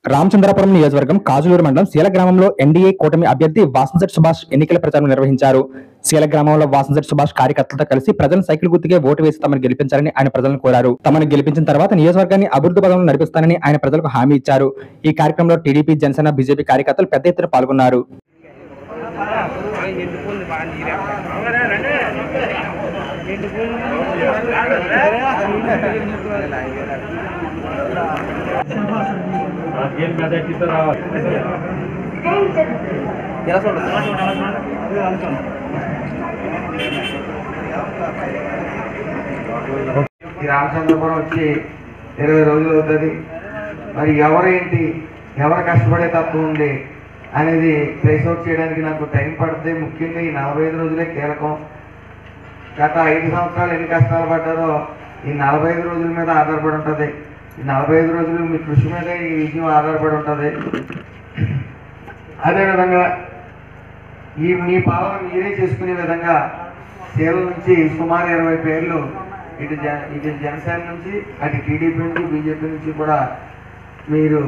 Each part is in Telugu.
రామచంద్రపురం నియోజకవర్గం కాజులూరు మండలం శీల గ్రామంలో ఎన్డీఏ కూటమి అభ్యర్థి వాసంశెట్టి సుభాష్ ఎన్నికల ప్రచారం నిర్వహించారు. శీల గ్రామంలో వాసంశెట్టి సుభాష్ కార్యకర్తలతో కలిసి ప్రజలను సైకిల్ గుర్తుకే ఓటు వేసి తమను గెలిపించాలని ఆయన ప్రజలను కోరారు. తమను గెలిపించిన తర్వాత నియోజకవర్గాన్ని అభివృద్ధి పదంలో నడిపిస్తానని ఆయన ప్రజలకు హామీ ఇచ్చారు. ఈ కార్యక్రమంలో టీడీపీ, జనసేన, బీజేపీ కార్యకర్తలు పెద్ద ఎత్తున పాల్గొన్నారు. రామచంద్రపురం వచ్చి 20 రోజులు అవుతుంది. మరి ఎవరు కష్టపడే తత్వం ఉంది అనేది ట్రేస్ అవుట్ చేయడానికి నాకు టైం పడుతుంది. ముఖ్యంగా ఈ 45 రోజులే కీలకం. గత 5 సంవత్సరాలు ఎన్ని కష్టాలు పడ్డారో ఈ 45 రోజుల మీద ఆధారపడి ఉంటుంది. ఈ 45 రోజులు మీ కృషి మీద ఈ విజయం ఆధారపడి ఉంటుంది. అదేవిధంగా మీ పాలన మీరే చేసుకునే విధంగా సేల నుంచి సుమారు 20 పేర్లు ఇటు జనసేన నుంచి, అటు టీడీపీ నుంచి, బీజేపీ నుంచి కూడా మీరు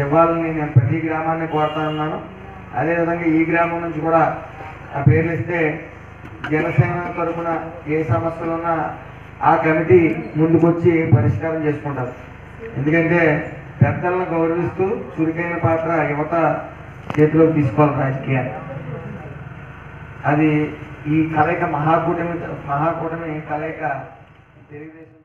ఇవ్వాలని నేను ప్రతి గ్రామాన్ని కోరుతా ఉన్నాను. అదేవిధంగా ఈ గ్రామం నుంచి కూడా ఆ పేర్లు ఇస్తే జనసేన తరఫున ఏ సమస్యలు ఉన్నా ఆ కమిటీ ముందుకొచ్చి పరిష్కారం చేసుకుంటారు. ఎందుకంటే పెద్దలను గౌరవిస్తూ చురుకైన పాత్ర యువత చేతిలోకి తీసుకోవాలి రాజకీయాన్ని. అది ఈ కలయిక మహాకూటమి కలయిక తెలుగుదేశం